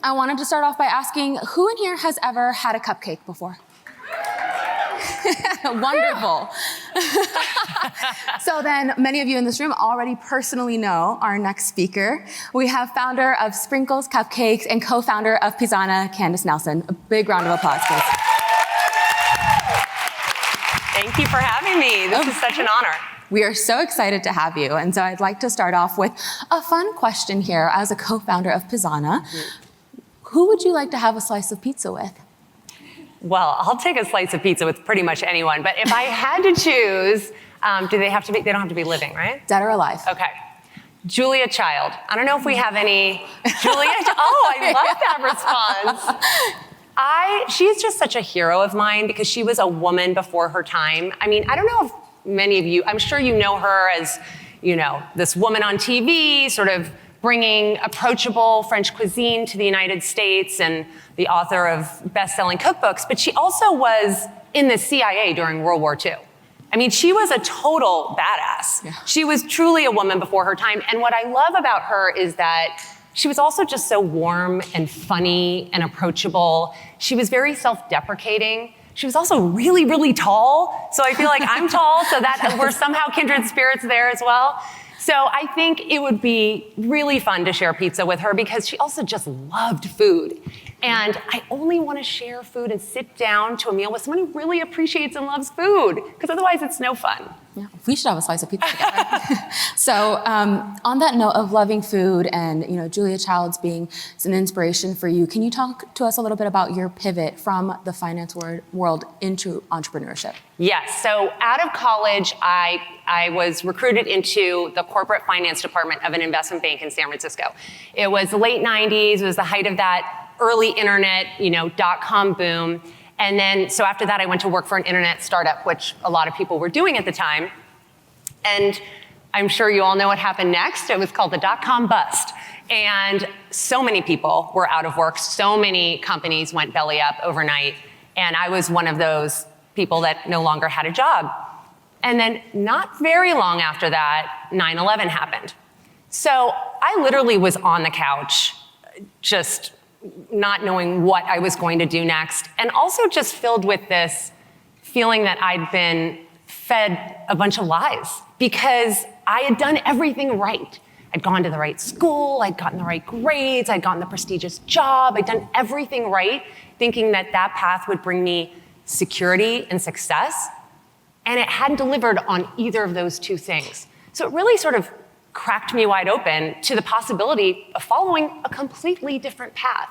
I wanted to start off by asking, who in here has ever had a cupcake before? Wonderful. So then many of you in this room already personally know our next speaker. We have founder of Sprinkles Cupcakes and co-founder of Pisana, Candace Nelson. A big round of applause, please. Thank you for having me. This is such an honor. We are so excited to have you. And so I'd like to start off with a fun question here. As a co-founder of Pisana, who would you like to have a slice of pizza with? Well, I'll take a slice of pizza with pretty much anyone, but if I had to choose, do they have to be, they don't have to be living, right? Dead or alive. Okay. Julia Child. I don't know if we have any Julia. Oh, I love that response. She's just such a hero of mine because she was a woman before her time. I mean, I don't know if many of you, I'm sure you know her as, you know, this woman on TV, sort of bringing approachable French cuisine to the United States and the author of best-selling cookbooks, but she also was in the CIA during World War II. I mean, she was a total badass. Yeah. She was truly a woman before her time. And what I love about her is that she was also just so warm and funny and approachable. She was very self-deprecating. She was also really, really tall. So I feel like I'm tall, so that we're somehow kindred spirits there as well. So I think it would be really fun to share pizza with her because she also just loved food. And I only want to share food and sit down to a meal with someone who really appreciates and loves food, because otherwise it's no fun. Yeah, we should have a slice of pizza together. So on that note of loving food and Julia Child's being an inspiration for you, can you talk to us a little bit about your pivot from the finance world into entrepreneurship? Yes, so out of college, I was recruited into the corporate finance department of an investment bank in San Francisco. It was the late 90s, it was the height of that early internet, dot-com boom. And then, so after that, I went to work for an internet startup, which a lot of people were doing at the time. And I'm sure you all know what happened next. It was called the dot-com bust. And so many people were out of work. So many companies went belly up overnight. And I was one of those people that no longer had a job. And then not very long after that, 9/11 happened. So I literally was on the couch, just not knowing what I was going to do next, and also just filled with this feeling that I'd been fed a bunch of lies because I had done everything right. I'd gone to the right school, I'd gotten the right grades, I'd gotten the prestigious job, I'd done everything right, thinking that that path would bring me security and success, and it hadn't delivered on either of those two things. So it really sort of cracked me wide open to the possibility of following a completely different path.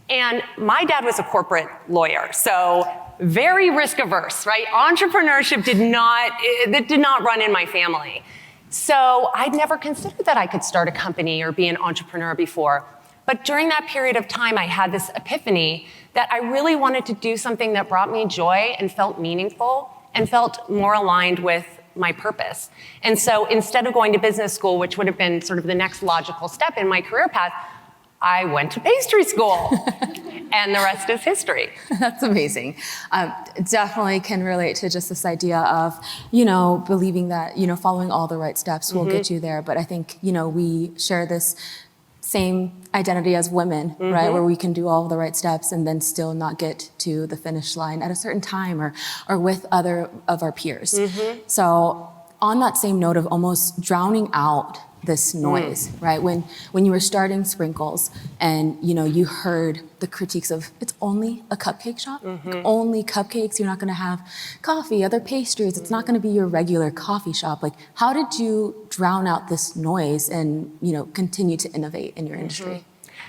And my dad was a corporate lawyer, so very risk averse, right? Entrepreneurship did not run in my family. So I'd never considered that I could start a company or be an entrepreneur before. But during that period of time, I had this epiphany that I really wanted to do something that brought me joy and felt meaningful and felt more aligned with my purpose. And so instead of going to business school, which would have been sort of the next logical step in my career path, I went to pastry school. And the rest is history. That's amazing. Definitely can relate to just this idea of, believing that, following all the right steps will get you there. But I think, we share this same identity as women, right? Where we can do all the right steps and then still not get to the finish line at a certain time or with other of our peers. So on that same note of almost drowning out this noise, right? When you were starting Sprinkles and you heard the critiques of it's only a cupcake shop, only cupcakes, you're not gonna have coffee, other pastries, it's not gonna be your regular coffee shop. Like, how did you drown out this noise and continue to innovate in your industry?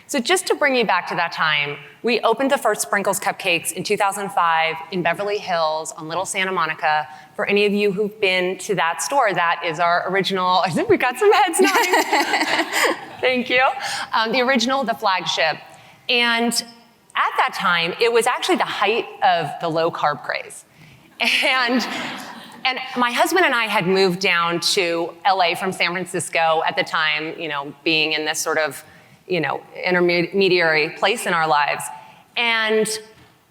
So just to bring you back to that time, we opened the first Sprinkles Cupcakes in 2005 in Beverly Hills on Little Santa Monica. For any of you who've been to that store, that is our original, I think we got some heads nodding. Thank you. The original, the flagship. And at that time, it was actually the height of the low carb craze. And my husband and I had moved down to LA from San Francisco at the time, being in this sort of intermediary place in our lives. And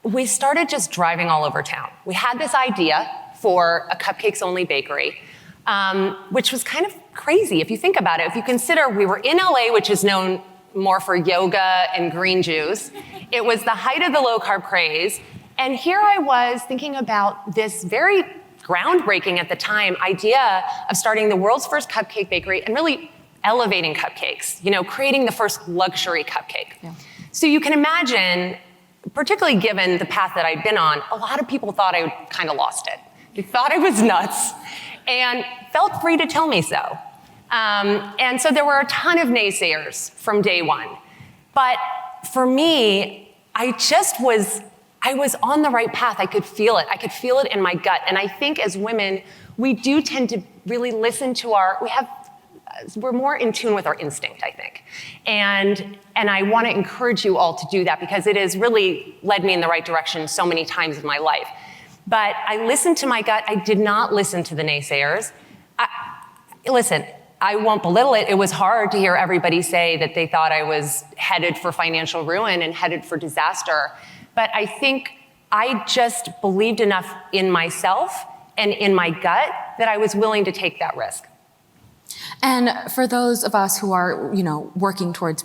we started just driving all over town. We had this idea for a cupcakes only bakery, which was kind of crazy if you think about it. If you consider we were in LA, which is known more for yoga and green juice. It was the height of the low-carb craze. And here I was thinking about this very groundbreaking at the time idea of starting the world's first cupcake bakery and really elevating cupcakes, creating the first luxury cupcake. Yeah. So you can imagine, particularly given the path that I'd been on, a lot of people thought I kind of lost it. They thought I was nuts and felt free to tell me so. And so there were a ton of naysayers from day one. But for me, I was on the right path. I could feel it. I could feel it in my gut. And I think as women, we do tend to really listen to we're more in tune with our instinct, I think. And I want to encourage you all to do that because it has really led me in the right direction so many times in my life. But I listened to my gut. I did not listen to the naysayers. Listen, I won't belittle it. It was hard to hear everybody say that they thought I was headed for financial ruin and headed for disaster. But I think I just believed enough in myself and in my gut that I was willing to take that risk. And for those of us who are, working towards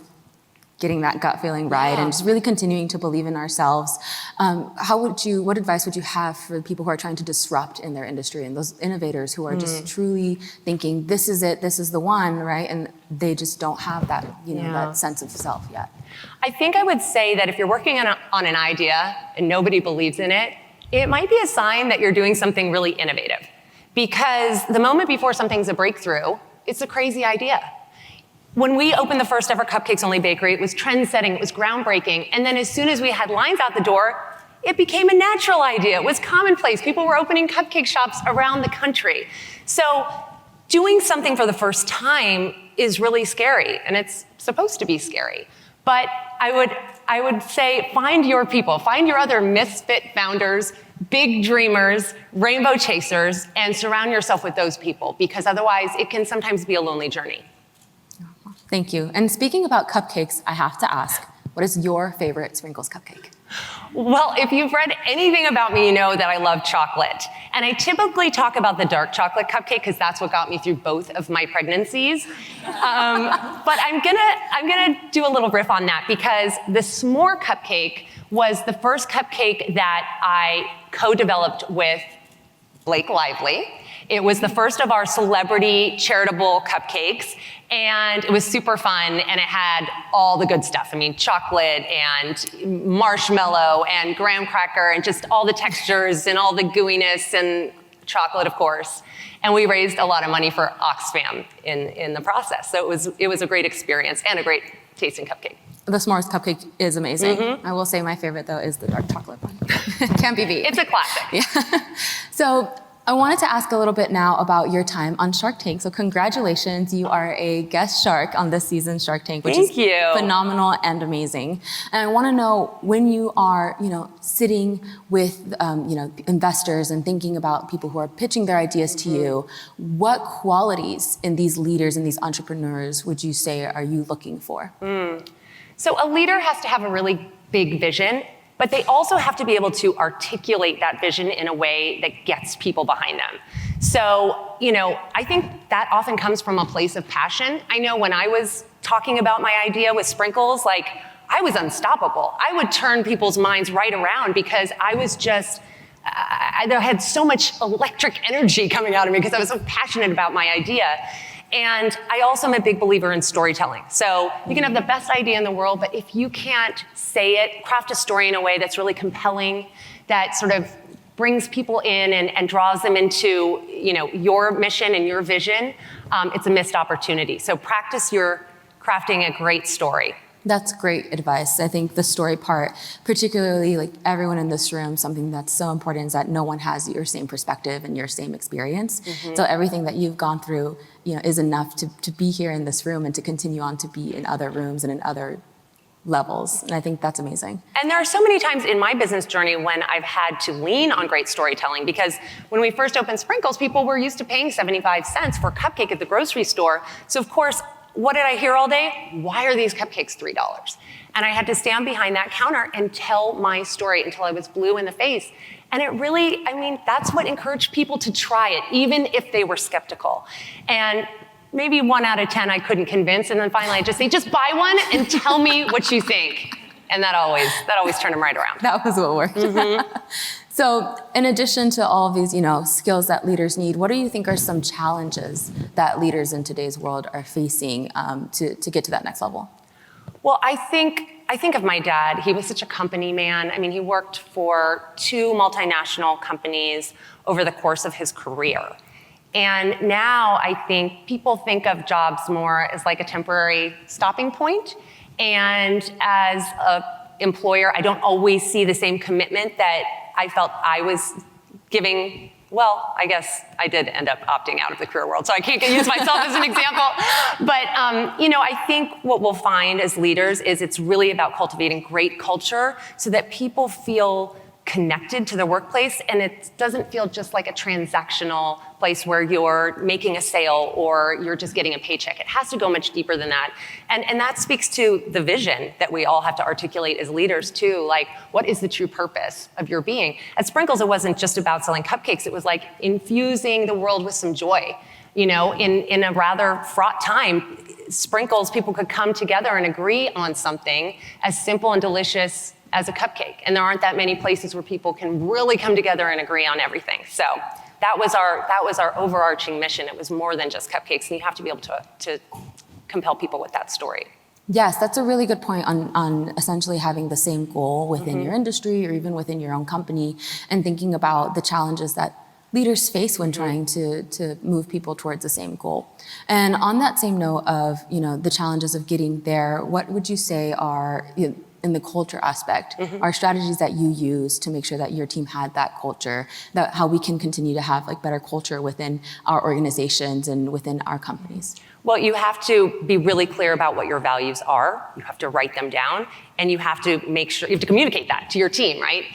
getting that gut feeling right and just really continuing to believe in ourselves, what advice would you have for the people who are trying to disrupt in their industry and those innovators who are just truly thinking, this is it, this is the one, right? And they just don't have that, that sense of self yet. I think I would say that if you're working on an idea and nobody believes in it, it might be a sign that you're doing something really innovative. Because the moment before something's a breakthrough, it's a crazy idea. When we opened the first ever Cupcakes Only bakery, it was trend-setting, it was groundbreaking, and then as soon as we had lines out the door, it became a natural idea. It was commonplace. People were opening cupcake shops around the country. So doing something for the first time is really scary, and it's supposed to be scary. But I would say find your people, find your other misfit founders, big dreamers, rainbow chasers, and surround yourself with those people, because otherwise it can sometimes be a lonely journey. Thank you. And speaking about cupcakes, I have to ask, what is your favorite Sprinkles cupcake? Well, if you've read anything about me, you know that I love chocolate. And I typically talk about the dark chocolate cupcake because that's what got me through both of my pregnancies. But I'm gonna do a little riff on that because the s'more cupcake was the first cupcake that I co-developed with Blake Lively. It was the first of our celebrity charitable cupcakes, and it was super fun, and it had all the good stuff. I mean, chocolate and marshmallow and graham cracker and just all the textures and all the gooiness and chocolate, of course. And we raised a lot of money for Oxfam in the process. So it was a great experience and a great tasting cupcake. The s'mores cupcake is amazing. I will say my favorite, though, is the dark chocolate one. Can't be beat. It's a classic. Yeah. So I wanted to ask a little bit now about your time on Shark Tank. So congratulations, you are a guest shark on this season's Shark Tank, which is phenomenal and amazing. And I want to know, when you are, sitting with, investors and thinking about people who are pitching their ideas to you, what qualities in these leaders and these entrepreneurs would you say are you looking for? So a leader has to have a really big vision, but they also have to be able to articulate that vision in a way that gets people behind them. So, I think that often comes from a place of passion. I know when I was talking about my idea with Sprinkles, I was unstoppable. I would turn people's minds right around because I was just, I had so much electric energy coming out of me because I was so passionate about my idea. And I also am a big believer in storytelling. So you can have the best idea in the world, but if you can't say it, craft a story in a way that's really compelling, that sort of brings people in and draws them into, your mission and your vision, it's a missed opportunity. So practice your crafting a great story. That's great advice. I think the story part, particularly everyone in this room, something that's so important is that no one has your same perspective and your same experience. So everything that you've gone through, is enough to be here in this room and to continue on to be in other rooms and in other levels. And I think that's amazing. And there are so many times in my business journey when I've had to lean on great storytelling, because when we first opened Sprinkles, people were used to paying 75 cents for a cupcake at the grocery store. So of course, what did I hear all day? Why are these cupcakes $3? And I had to stand behind that counter and tell my story until I was blue in the face. And it really, that's what encouraged people to try it, even if they were skeptical. And maybe 1 out of 10 I couldn't convince, and then finally I just say, just buy one and tell me what you think. And that always turned them right around. That was what worked. So in addition to all of these, skills that leaders need, what do you think are some challenges that leaders in today's world are facing to get to that next level? Well, I think of my dad. He was such a company man. I mean, he worked for 2 multinational companies over the course of his career. And now I think people think of jobs more as like a temporary stopping point. And as an employer, I don't always see the same commitment that I felt I was giving. Well, I guess I did end up opting out of the career world, so I can't use myself as an example. But, I think what we'll find as leaders is it's really about cultivating great culture so that people feel connected to the workplace, and it doesn't feel just like a transactional place where you're making a sale or you're just getting a paycheck. It has to go much deeper than that. And that speaks to the vision that we all have to articulate as leaders too. Like, what is the true purpose of your being? At Sprinkles, it wasn't just about selling cupcakes. It was like infusing the world with some joy. In a rather fraught time, Sprinkles, people could come together and agree on something as simple and delicious as a cupcake. And there aren't that many places where people can really come together and agree on everything. So that was our overarching mission. It was more than just cupcakes, and you have to be able to compel people with that story. Yes, that's a really good point on essentially having the same goal within your industry or even within your own company, and thinking about the challenges that leaders face when trying to move people towards the same goal. And on that same note of, the challenges of getting there, what would you say are, in the culture aspect, are strategies that you use to make sure that your team had that culture, that how we can continue to have like better culture within our organizations and within our companies? Well, you have to be really clear about what your values are. You have to write them down, and you have to make sure, you have to communicate that to your team, right?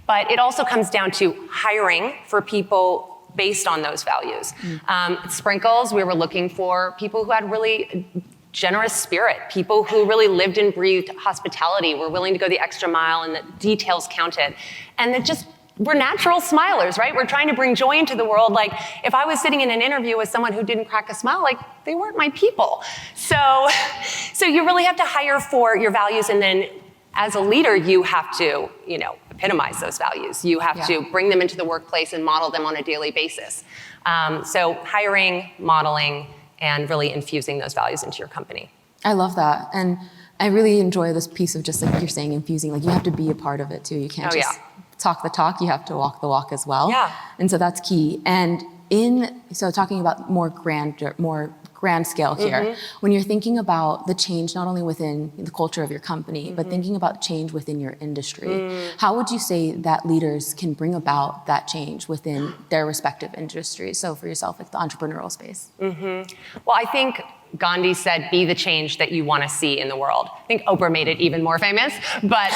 But it also comes down to hiring for people based on those values. At Sprinkles, we were looking for people who had really generous spirit, people who really lived and breathed hospitality, were willing to go the extra mile, and the details counted. And that just, we're natural smilers, right? We're trying to bring joy into the world. Like, if I was sitting in an interview with someone who didn't crack a smile, like, they weren't my people. So you really have to hire for your values, and then as a leader, you have to, epitomize those values. You have to bring them into the workplace and model them on a daily basis. So hiring, modeling, and really infusing those values into your company. I love that. And I really enjoy this piece of just like you're saying, infusing, like you have to be a part of it too. You can't just talk the talk, you have to walk the walk as well. Yeah. And so that's key. And so talking about more grand scale here, when you're thinking about the change, not only within the culture of your company, but thinking about change within your industry, how would you say that leaders can bring about that change within their respective industries? So for yourself, like the entrepreneurial space. Well, I think Gandhi said, be the change that you want to see in the world. I think Oprah made it even more famous, but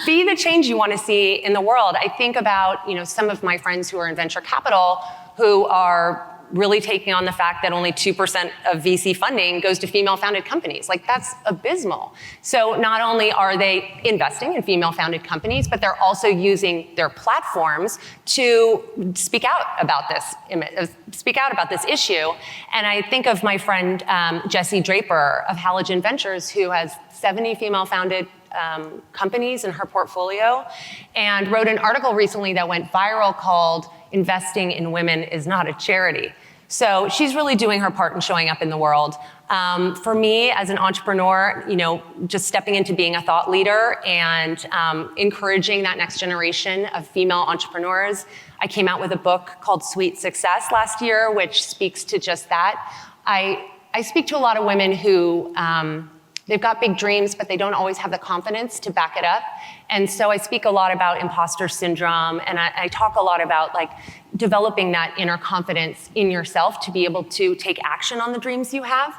be the change you want to see in the world. I think about, some of my friends who are in venture capital who are really taking on the fact that only 2% of VC funding goes to female-founded companies. Like, that's abysmal. So not only are they investing in female-founded companies, but they're also using their platforms to speak out about this issue. And I think of my friend Jessie Draper of Halogen Ventures, who has 70 female-founded companies in her portfolio, and wrote an article recently that went viral called "Investing in Women is Not a Charity." So she's really doing her part in showing up in the world. For me, as an entrepreneur, just stepping into being a thought leader and encouraging that next generation of female entrepreneurs. I came out with a book called Sweet Success last year, which speaks to just that. I speak to a lot of women who they've got big dreams, but they don't always have the confidence to back it up. And so I speak a lot about imposter syndrome, and I talk a lot about like developing that inner confidence in yourself to be able to take action on the dreams you have.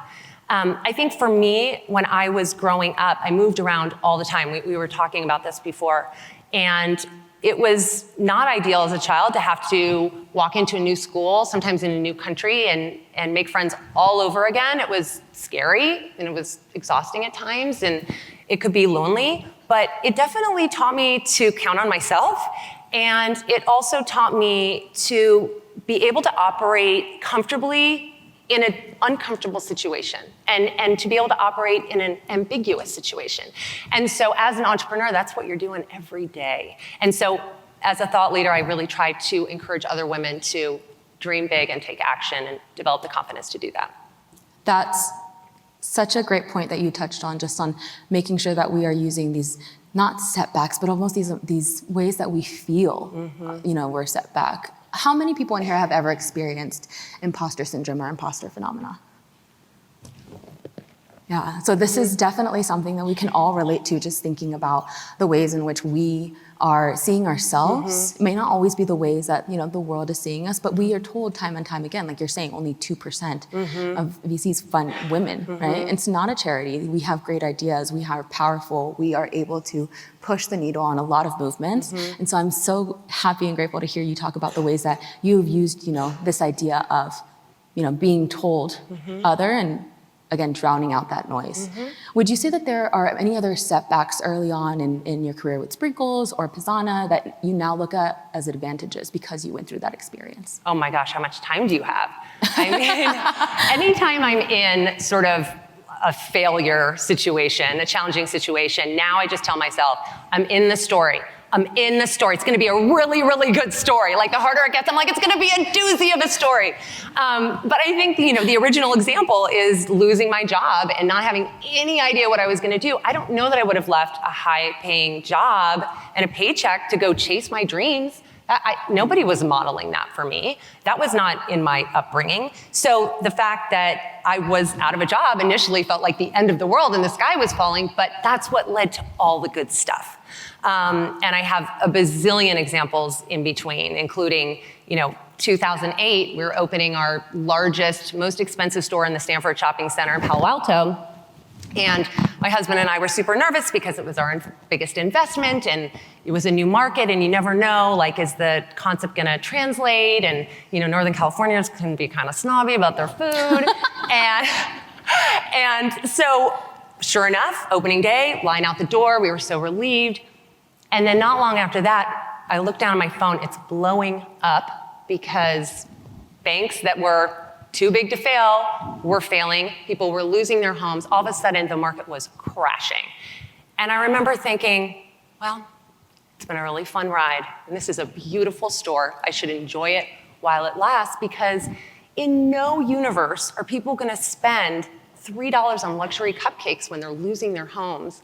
I think for me, when I was growing up, I moved around all the time. We were talking about this before. And it was not ideal as a child to have to walk into a new school, sometimes in a new country, and make friends all over again. It was scary, and it was exhausting at times, and it could be lonely. But it definitely taught me to count on myself, and it also taught me to be able to operate comfortably in an uncomfortable situation and to be able to operate in an ambiguous situation. And so as an entrepreneur, that's what you're doing every day. And so as a thought leader, I really try to encourage other women to dream big and take action and develop the confidence to do that. That's such a great point that you touched on, just on making sure that we are using these, not setbacks, but almost these ways that we feel, we're set back. How many people in here have ever experienced imposter syndrome or imposter phenomena? Yeah, so this is definitely something that we can all relate to, just thinking about the ways in which we are seeing ourselves. It may not always be the ways that the world is seeing us, but we are told time and time again, like you're saying, only 2% of VCs fund women, right? It's not a charity. We have great ideas. We are powerful. We are able to push the needle on a lot of movements. And so I'm so happy and grateful to hear you talk about the ways that you've used, this idea of, being told other and again, drowning out that noise. Would you say that there are any other setbacks early on in your career with Sprinkles or Pisana that you now look at as advantages because you went through that experience? Oh my gosh, how much time do you have? I mean, anytime I'm in sort of a failure situation, a challenging situation, now I just tell myself, I'm in the story. I'm in the story. It's going to be a really, really good story. Like the harder it gets, I'm like, it's going to be a doozy of a story. But I think, the original example is losing my job and not having any idea what I was going to do. I don't know that I would have left a high-paying job and a paycheck to go chase my dreams. Nobody was modeling that for me. That was not in my upbringing. So the fact that I was out of a job initially felt like the end of the world and the sky was falling, but that's what led to all the good stuff. And I have a bazillion examples in between, including, 2008, we were opening our largest, most expensive store in the Stanford Shopping Center in Palo Alto. And my husband and I were super nervous because it was our biggest investment and it was a new market and you never know, is the concept gonna translate? And, Northern Californians can be kind of snobby about their food. and so sure enough, opening day, line out the door, we were so relieved. And then not long after that, I looked down at my phone, it's blowing up because banks that were too big to fail were failing. People were losing their homes. All of a sudden, the market was crashing. And I remember thinking, well, it's been a really fun ride. And this is a beautiful store. I should enjoy it while it lasts because in no universe are people going to spend $3 on luxury cupcakes when they're losing their homes.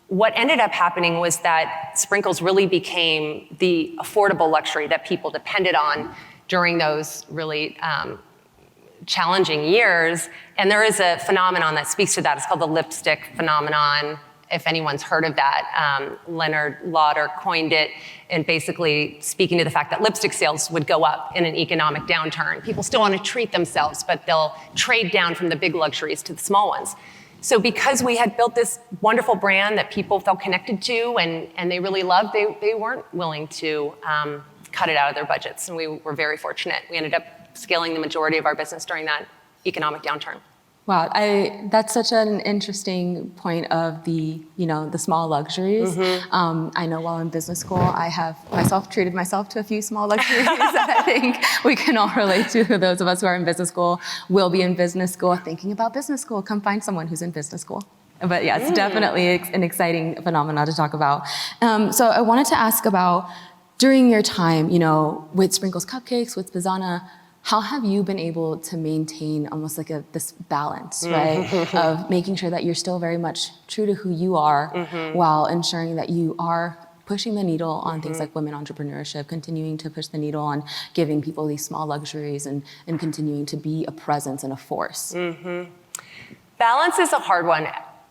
What ended up happening was that Sprinkles really became the affordable luxury that people depended on during those really challenging years. And there is a phenomenon that speaks to that. It's called the lipstick phenomenon. If anyone's heard of that, Leonard Lauder coined it, and basically speaking to the fact that lipstick sales would go up in an economic downturn. People still want to treat themselves, but they'll trade down from the big luxuries to the small ones. So because we had built this wonderful brand that people felt connected to and they really loved, they weren't willing to cut it out of their budgets. And we were very fortunate. We ended up scaling the majority of our business during that economic downturn. Wow, that's such an interesting point of the small luxuries. I know while in business school, I have treated myself to a few small luxuries that I think we can all relate to. Those of us who are in business school will be in business school thinking about business school. Come find someone who's in business school. But yeah, it's definitely an exciting phenomenon to talk about. So I wanted to ask about during your time, with Sprinkles Cupcakes, with Pisana, how have you been able to maintain almost like this balance, right? Of making sure that you're still very much true to who you are while ensuring that you are pushing the needle on things like women entrepreneurship, continuing to push the needle on giving people these small luxuries and continuing to be a presence and a force? Balance is a hard one.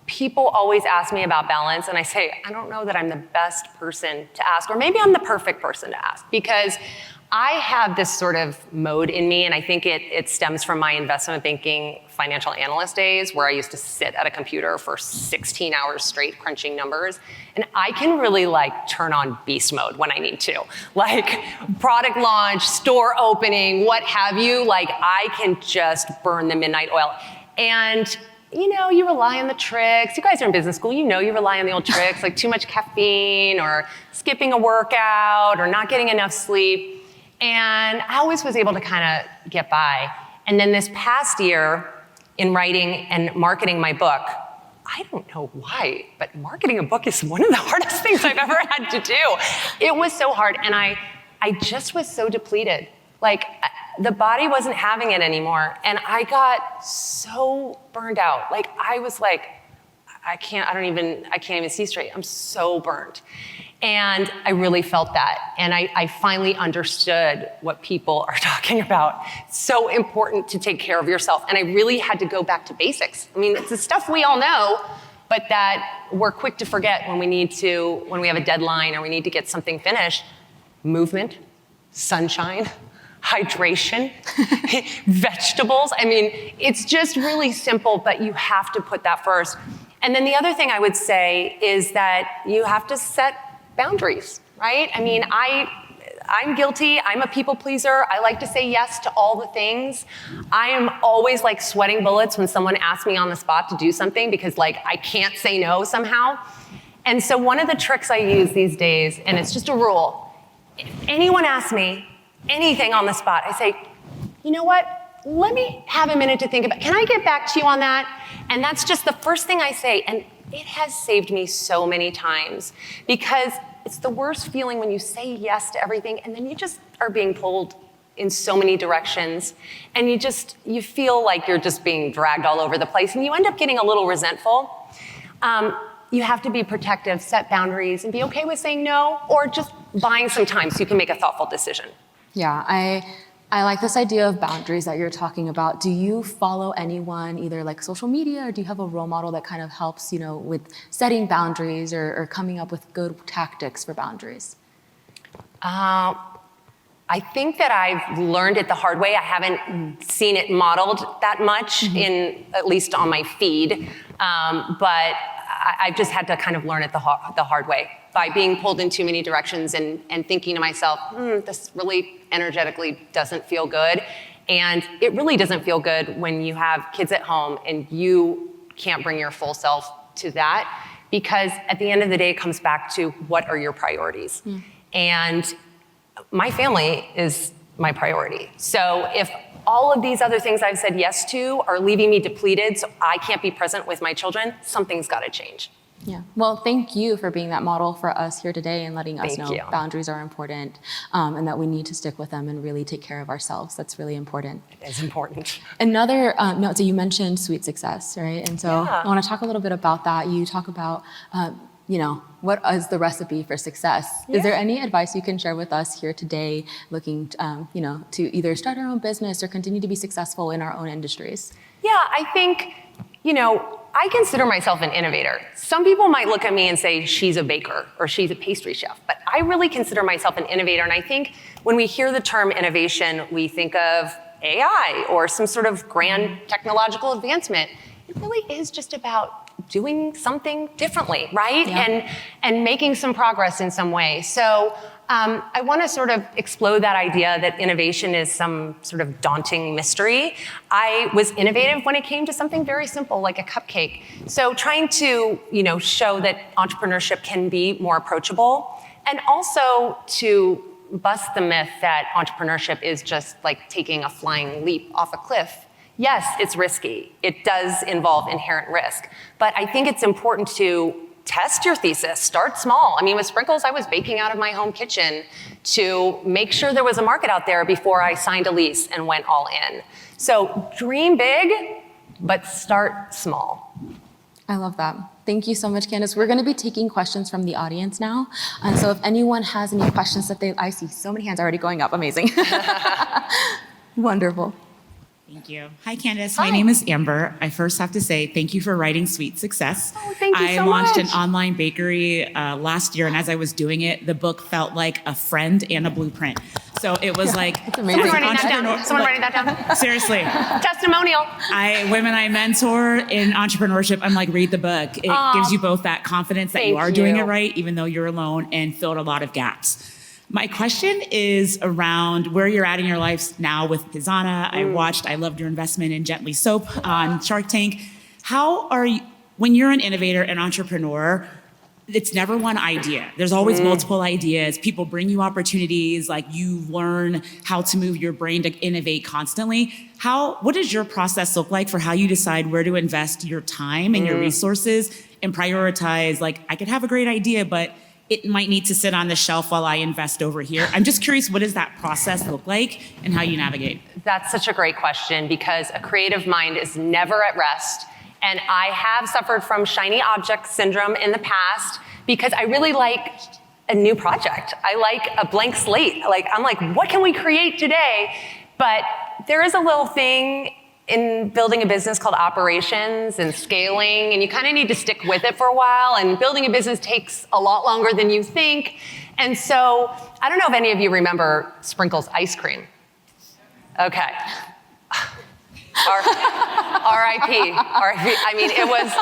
People always ask me about balance, and I say, I don't know that I'm the best person to ask, or maybe I'm the perfect person to ask, because I have this sort of mode in me, and I think it stems from my investment banking financial analyst days where I used to sit at a computer for 16 hours straight crunching numbers. And I can really turn on beast mode when I need to. Product launch, store opening, what have you. I can just burn the midnight oil. And you rely on the tricks. You guys are in business school, you rely on the old tricks, like too much caffeine or skipping a workout or not getting enough sleep. And I always was able to kind of get by. And then this past year, in writing and marketing my book, I don't know why, but marketing a book is one of the hardest things I've ever had to do. It was so hard, and I just was so depleted. Like, the body wasn't having it anymore, and I got so burned out. Like, I was like, I can't even see straight. I'm so burnt. And I really felt that. And I finally understood what people are talking about. It's so important to take care of yourself. And I really had to go back to basics. I mean, it's the stuff we all know, but that we're quick to forget when we have a deadline or we need to get something finished. Movement, sunshine, hydration, vegetables. I mean, it's just really simple, but you have to put that first. And then the other thing I would say is that you have to set boundaries, right? I mean, I'm guilty. I'm a people pleaser. I like to say yes to all the things. I am always like sweating bullets when someone asks me on the spot to do something because like I can't say no somehow. And so one of the tricks I use these days, and it's just a rule, if anyone asks me anything on the spot, I say, you know what? Let me have a minute to think about it. Can I get back to you on that? And that's just the first thing I say. And it has saved me so many times because it's the worst feeling when you say yes to everything and then you just are being pulled in so many directions and you feel like you're just being dragged all over the place and you end up getting a little resentful. You have to be protective, set boundaries, and be okay with saying no or just buying some time so you can make a thoughtful decision. Yeah, I like this idea of boundaries that you're talking about. Do you follow anyone, either like social media, or do you have a role model that kind of helps, with setting boundaries or coming up with good tactics for boundaries? I think that I've learned it the hard way. I haven't seen it modeled that much at least on my feed, but I've just had to kind of learn it the hard way by being pulled in too many directions and thinking to myself, this really energetically doesn't feel good. And it really doesn't feel good when you have kids at home and you can't bring your full self to that because at the end of the day, it comes back to what are your priorities? And my family is my priority. So if all of these other things I've said yes to are leaving me depleted so I can't be present with my children, something's got to change. Yeah. Well, thank you for being that model for us here today and letting us know boundaries are important and that we need to stick with them and really take care of ourselves. That's really important. It is important. Another note, so you mentioned sweet success, right? And so I want to talk a little bit about that. You talk about, what is the recipe for success? Yeah. Is there any advice you can share with us here today looking, to either start our own business or continue to be successful in our own industries? Yeah, I think, I consider myself an innovator. Some people might look at me and say she's a baker or she's a pastry chef, but I really consider myself an innovator. And I think when we hear the term innovation, we think of AI or some sort of grand technological advancement. It really is just about doing something differently, right? Yeah. And making some progress in some way. So I want to sort of explode that idea that innovation is some sort of daunting mystery. I was innovative when it came to something very simple like a cupcake. So trying to, show that entrepreneurship can be more approachable and also to bust the myth that entrepreneurship is just like taking a flying leap off a cliff. Yes, it's risky. It does involve inherent risk. But I think it's important to test your thesis, start small. I mean, with Sprinkles, I was baking out of my home kitchen to make sure there was a market out there before I signed a lease and went all in. So dream big, but start small. I love that. Thank you so much, Candace. We're going to be taking questions from the audience now. And so if anyone has any questions I see so many hands already going up. Amazing. Wonderful. Thank you. Hi, Candace. My name is Amber. I first have to say thank you for writing Sweet Success. Oh, thank you so much. I launched an online bakery last year, and as I was doing it, the book felt like a friend and a blueprint. So it was like... That's amazing. Someone writing that down. Seriously. Testimonial. Women I mentor in entrepreneurship, I'm like, read the book. It gives you both that confidence that you are doing it right, even though you're alone, and filled a lot of gaps. My question is around where you're at in your life now with Pizana. I loved your investment in Gently Soap on Shark Tank. How are you, when you're an innovator and entrepreneur, it's never one idea. There's always multiple ideas. People bring you opportunities, like you learn how to move your brain to innovate constantly. What does your process look like for how you decide where to invest your time and your resources and prioritize, like, I could have a great idea, but it might need to sit on the shelf while I invest over here? I'm just curious, what does that process look like and how you navigate? That's such a great question, because a creative mind is never at rest. And I have suffered from shiny object syndrome in the past because I really like a new project. I like a blank slate. Like, I'm like, what can we create today? But there is a little thing in building a business called operations and scaling, and you kind of need to stick with it for a while, and building a business takes a lot longer than you think. And so, I don't know if any of you remember Sprinkles ice cream. Okay. R.I.P. I mean, it was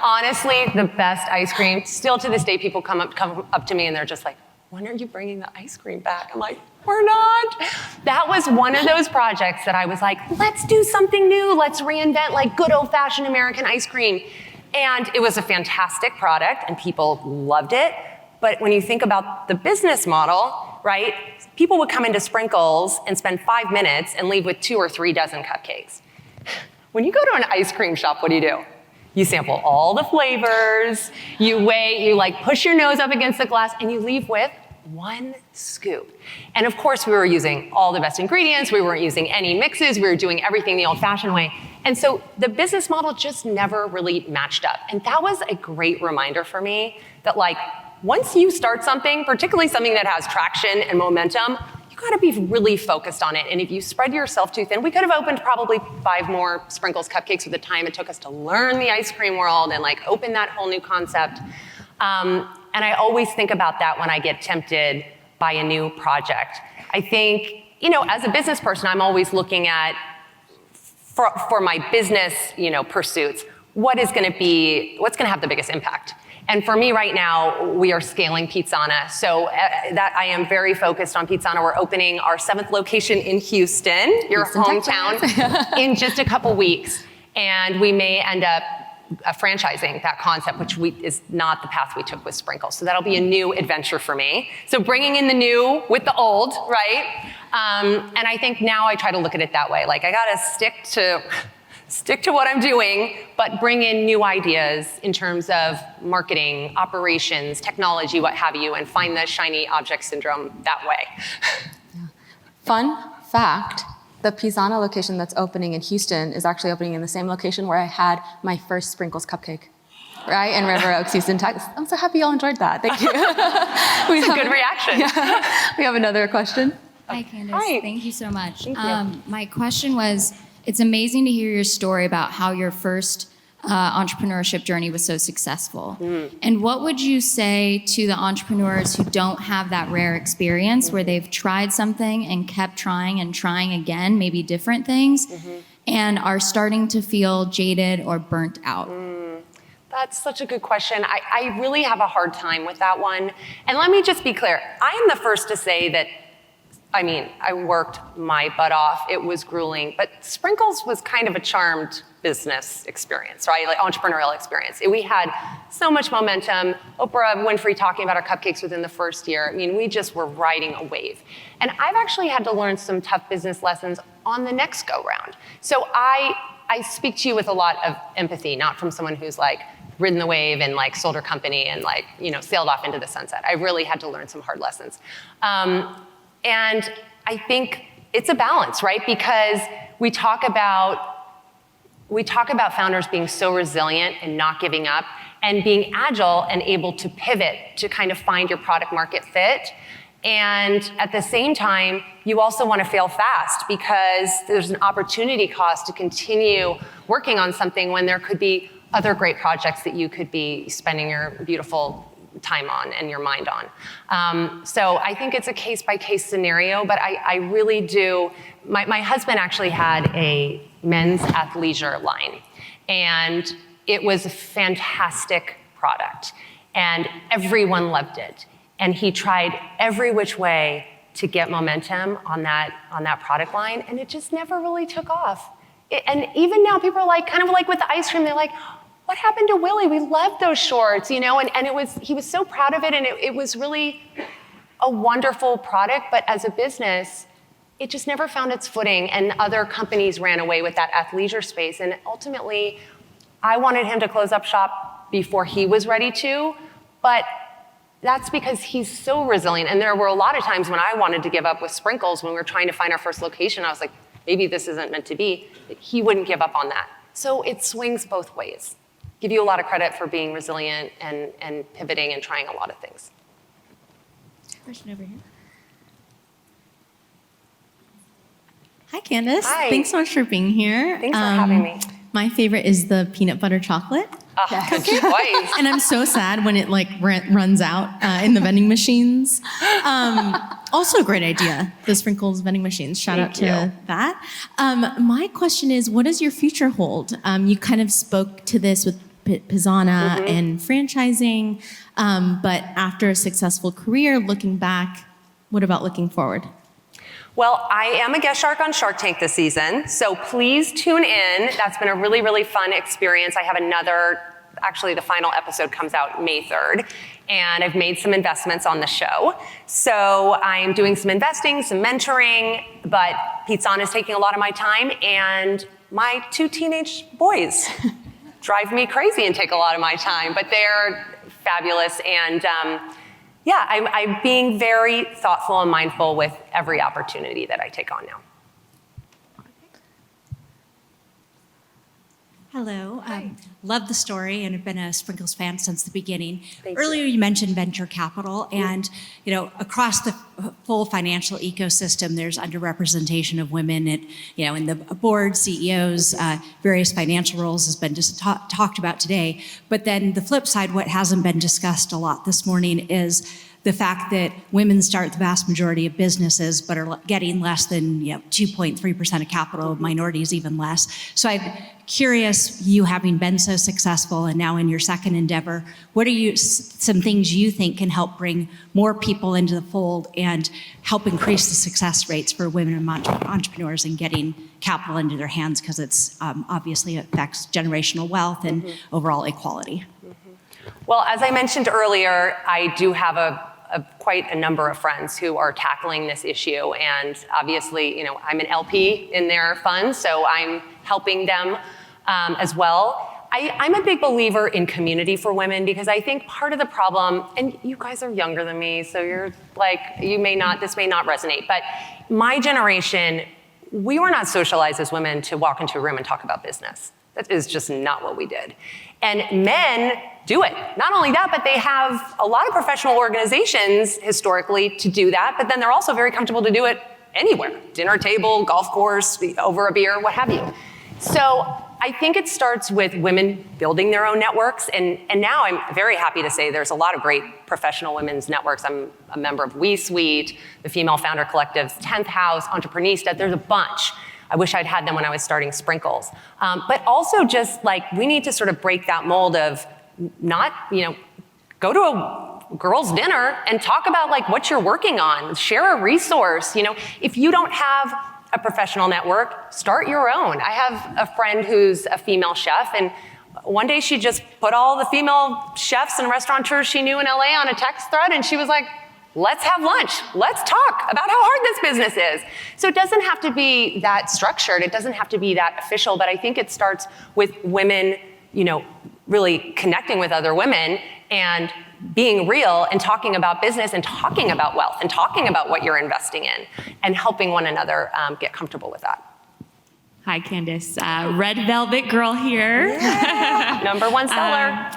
honestly the best ice cream. Still to this day, people come up to me and they're just like, when are you bringing the ice cream back? I'm like, we're not. That was one of those projects that I was like, let's do something new. Let's reinvent like good old-fashioned American ice cream. And it was a fantastic product and people loved it. But when you think about the business model, right, people would come into Sprinkles and spend 5 minutes and leave with 2 or 3 dozen cupcakes. When you go to an ice cream shop, what do? You sample all the flavors, you weigh, you like push your nose up against the glass, and you leave with 1 scoop. And of course, we were using all the best ingredients, we weren't using any mixes, we were doing everything the old-fashioned way. And so the business model just never really matched up. And that was a great reminder for me that, like, once you start something, particularly something that has traction and momentum, you gotta be really focused on it. And if you spread yourself too thin, we could have opened probably 5 more Sprinkles cupcakes with the time it took us to learn the ice cream world and like open that whole new concept. And I always think about that when I get tempted by a new project. I think, you know, as a business person, I'm always looking at, for my business, you know, pursuits, what's gonna have the biggest impact? And for me right now, we are scaling Pizzana. So that I am very focused on Pizzana. We're opening our 7th location in Houston, your hometown, in just a couple weeks. And we may end up franchising that concept, which is not the path we took with Sprinkles. So that'll be a new adventure for me. So bringing in the new with the old, right? And I think now I try to look at it that way. Like, I gotta stick to what I'm doing, but bring in new ideas in terms of marketing, operations, technology, what have you, and find the shiny object syndrome that way. Yeah. Fun fact, the Pizzana location that's opening in Houston is actually opening in the same location where I had my first Sprinkles cupcake, right? In River Oaks, Houston, Texas. I'm so happy y'all enjoyed that. Thank you. It's a good reaction. Yeah. We have another question. Hi, Candace. Hi. Thank you so much. Thank you. My question was, it's amazing to hear your story about how your first entrepreneurship journey was so successful. And what would you say to the entrepreneurs who don't have that rare experience where they've tried something and kept trying and trying again, maybe different things, and are starting to feel jaded or burnt out? That's such a good question. I really have a hard time with that one. And let me just be clear. I am the first to say that, I mean, I worked my butt off. It was grueling, but Sprinkles was kind of a charmed business experience, right? Like entrepreneurial experience. We had so much momentum. Oprah Winfrey talking about our cupcakes within the first year. I mean, we just were riding a wave. And I've actually had to learn some tough business lessons on the next go round. So I speak to you with a lot of empathy, not from someone who's like ridden the wave and like sold her company and like, you know, sailed off into the sunset. I really had to learn some hard lessons. And I think it's a balance, right? Because we talk about founders being so resilient and not giving up and being agile and able to pivot to kind of find your product market fit. And at the same time, you also want to fail fast because there's an opportunity cost to continue working on something when there could be other great projects that you could be spending your beautiful time on and your mind on. So I think it's a case-by-case scenario, but I really do. My husband actually had a men's athleisure line, and it was a fantastic product, and everyone loved it. And he tried every which way to get momentum on that product line, and it just never really took off. And even now, people are like, kind of like with the ice cream, they're like, what happened to Willie? We loved those shorts, and he was so proud of it, and it was really a wonderful product, but as a business, it just never found its footing, and other companies ran away with that athleisure space, and ultimately, I wanted him to close up shop before he was ready to, but that's because he's so resilient, and there were a lot of times when I wanted to give up with Sprinkles when we were trying to find our first location. I was like, maybe this isn't meant to be. He wouldn't give up on that. So it swings both ways. Give you a lot of credit for being resilient and pivoting and trying a lot of things. Question over here. Hi, Candace. Hi. Thanks so much for being here. Thanks for having me. My favorite is the peanut butter chocolate. Oh, good choice. And I'm so sad when it runs out in the vending machines. Also a great idea, the Sprinkles vending machines. Shout out to that. My question is, what does your future hold? You kind of spoke to this with Pizzana and franchising, but after a successful career, looking back, what about looking forward? Well, I am a guest shark on Shark Tank this season, so please tune in. That's been a really, really fun experience. I have actually the final episode comes out May 3rd, and I've made some investments on the show. So I'm doing some investing, some mentoring, but Pizzana is taking a lot of my time, and my 2 teenage boys drive me crazy and take a lot of my time, but they're fabulous, and I'm being very thoughtful and mindful with every opportunity that I take on now. Hello. Love the story and have been a Sprinkles fan since the beginning. Thank Earlier you mentioned venture capital, and across the full financial ecosystem, there's underrepresentation of women at in the board, CEOs, various financial roles has been just talked about today. But then the flip side, what hasn't been discussed a lot this morning is the fact that women start the vast majority of businesses, but are getting less than 2.3% of capital, minorities even less. So I'm curious, you having been so successful and now in your second endeavor, what are some things you think can help bring more people into the fold and help increase the success rates for women and entrepreneurs in getting capital into their hands, because it's obviously affects generational wealth and overall equality? Well, as I mentioned earlier, I do have quite a number of friends who are tackling this issue, and obviously, I'm an LP in their funds, so I'm helping them as well. I'm a big believer in community for women, because I think part of the problem, and you guys are younger than me, so you're like, this may not resonate, but my generation, we were not socialized as women to walk into a room and talk about business. That is just not what we did. And men do it. Not only that, but they have a lot of professional organizations historically to do that, but then they're also very comfortable to do it anywhere. Dinner table, golf course, over a beer, what have you. So I think it starts with women building their own networks, and now I'm very happy to say there's a lot of great professional women's networks. I'm a member of We Suite, the Female Founder Collective's 10th House, Entreprenista, there's a bunch. I wish I'd had them when I was starting Sprinkles. But also just we need to sort of break that mold of not, go to a girls' dinner and talk about what you're working on, share a resource. If you don't have a professional network, start your own. I have a friend who's a female chef, and one day she just put all the female chefs and restaurateurs she knew in LA on a text thread, and she was like, let's have lunch. Let's talk about how hard this business is. So it doesn't have to be that structured. It doesn't have to be that official, but I think it starts with women, really connecting with other women and being real and talking about business and talking about wealth and talking about what you're investing in and helping one another get comfortable with that. Hi, Candace. Red Velvet Girl here. Yeah. Number one seller.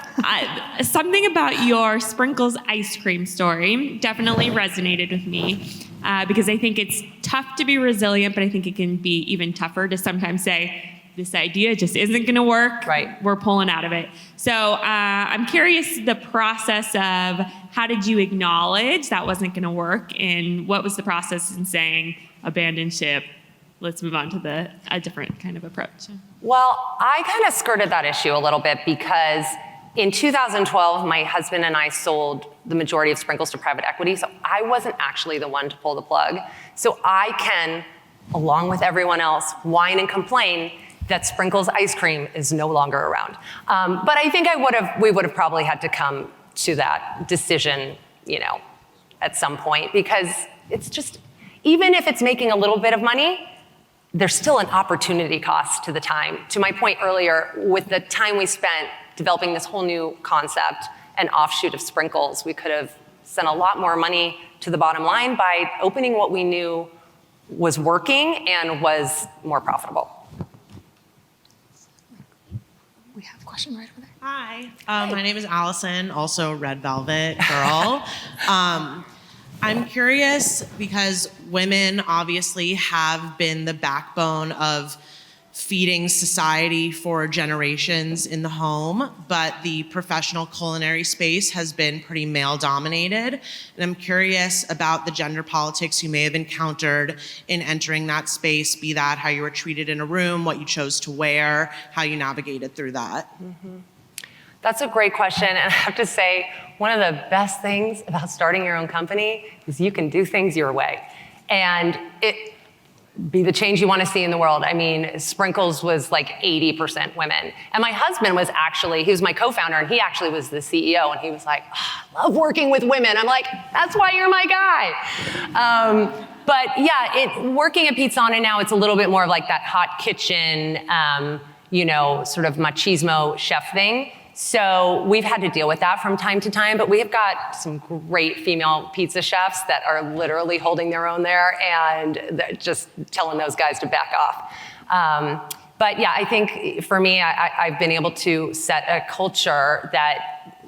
Something about your Sprinkles ice cream story definitely resonated with me because I think it's tough to be resilient, but I think it can be even tougher to sometimes say, this idea just isn't going to work. Right. We're pulling out of it. So I'm curious the process of how did you acknowledge that wasn't going to work, and what was the process in saying abandon ship? Let's move on to a different kind of approach. Well, I kind of skirted that issue a little bit because in 2012, my husband and I sold the majority of Sprinkles to private equity, so I wasn't actually the one to pull the plug. So I can, along with everyone else, whine and complain that Sprinkles ice cream is no longer around. But I think we would have probably had to come to that decision, at some point, because it's just, even if it's making a little bit of money, there's still an opportunity cost to the time. To my point earlier, with the time we spent developing this whole new concept and offshoot of Sprinkles, we could have sent a lot more money to the bottom line by opening what we knew was working and was more profitable. We have a question right over there. Hi, my name is Allison, also Red Velvet girl. I'm curious because women obviously have been the backbone of feeding society for generations in the home, but the professional culinary space has been pretty male dominated. And I'm curious about the gender politics you may have encountered in entering that space, be that how you were treated in a room, what you chose to wear, how you navigated through that. That's a great question, and I have to say, one of the best things about starting your own company is you can do things your way, and it be the change you want to see in the world. I mean, Sprinkles was like 80% women, and my husband was actually, he was my co-founder, and he actually was the CEO, and he was like, oh, I love working with women. I'm like, that's why you're my guy. But yeah, working at Pizzana now, it's a little bit more of like that hot kitchen, sort of machismo chef thing. So we've had to deal with that from time to time, but we have got some great female pizza chefs that are literally holding their own there and just telling those guys to back off. But yeah, I think for me, I've been able to set a culture that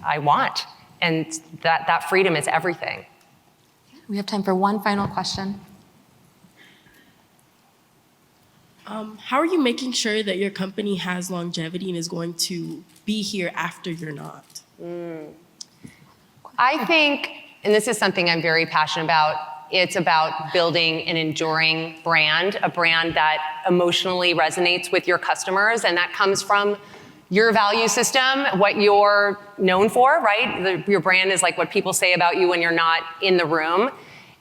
I want, and that freedom is everything. We have time for one final question. How are you making sure that your company has longevity and is going to be here after you're not? I think, and this is something I'm very passionate about, it's about building an enduring brand, a brand that emotionally resonates with your customers, and that comes from your value system, what you're known for, right? Your brand is like what people say about you when you're not in the room.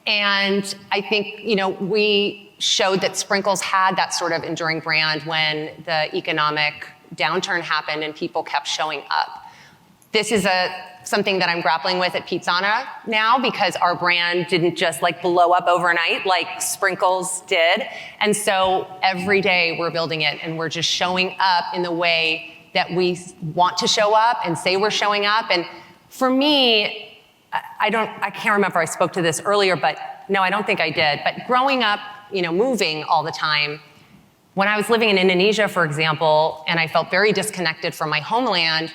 And I think, we showed that Sprinkles had that sort of enduring brand when the economic downturn happened and people kept showing up. This is something that I'm grappling with at Pizzana now, because our brand didn't just like blow up overnight like Sprinkles did. And so every day we're building it, and we're just showing up in the way that we want to show up and say we're showing up. And for me, I can't remember I spoke to this earlier, but no, I don't think I did. But growing up, moving all the time, when I was living in Indonesia, for example, and I felt very disconnected from my homeland,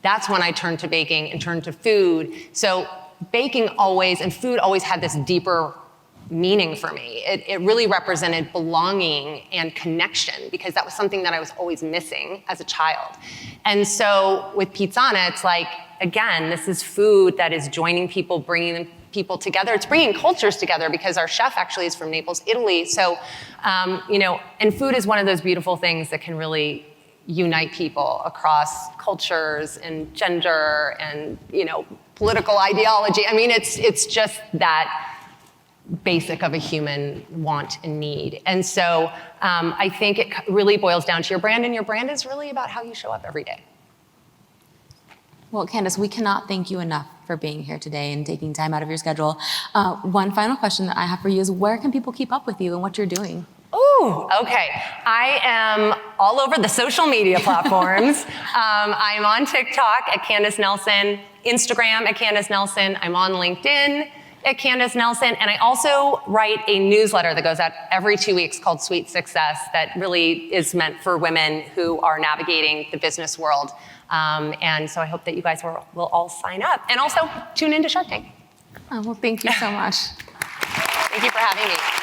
that's when I turned to baking and turned to food. So baking always, and food always had this deeper meaning for me. It really represented belonging and connection, because that was something that I was always missing as a child. And so with Pizzana, it's like, again, this is food that is joining people, bringing people together. It's bringing cultures together, because our chef actually is from Naples, Italy. So, and food is one of those beautiful things that can really unite people across cultures and gender and, political ideology. I mean, it's just that basic of a human want and need. And so I think it really boils down to your brand, and your brand is really about how you show up every day. Well, Candace, we cannot thank you enough for being here today and taking time out of your schedule. One final question that I have for you is, where can people keep up with you and what you're doing? Ooh, okay. I am all over the social media platforms. I'm on TikTok at Candace Nelson, Instagram at Candace Nelson. I'm on LinkedIn at Candace Nelson. And I also write a newsletter that goes out every 2 weeks called Sweet Success, that really is meant for women who are navigating the business world. And so I hope that you guys will all sign up. And also tune into Shark Tank. Oh, well, thank you so much. Thank you for having me.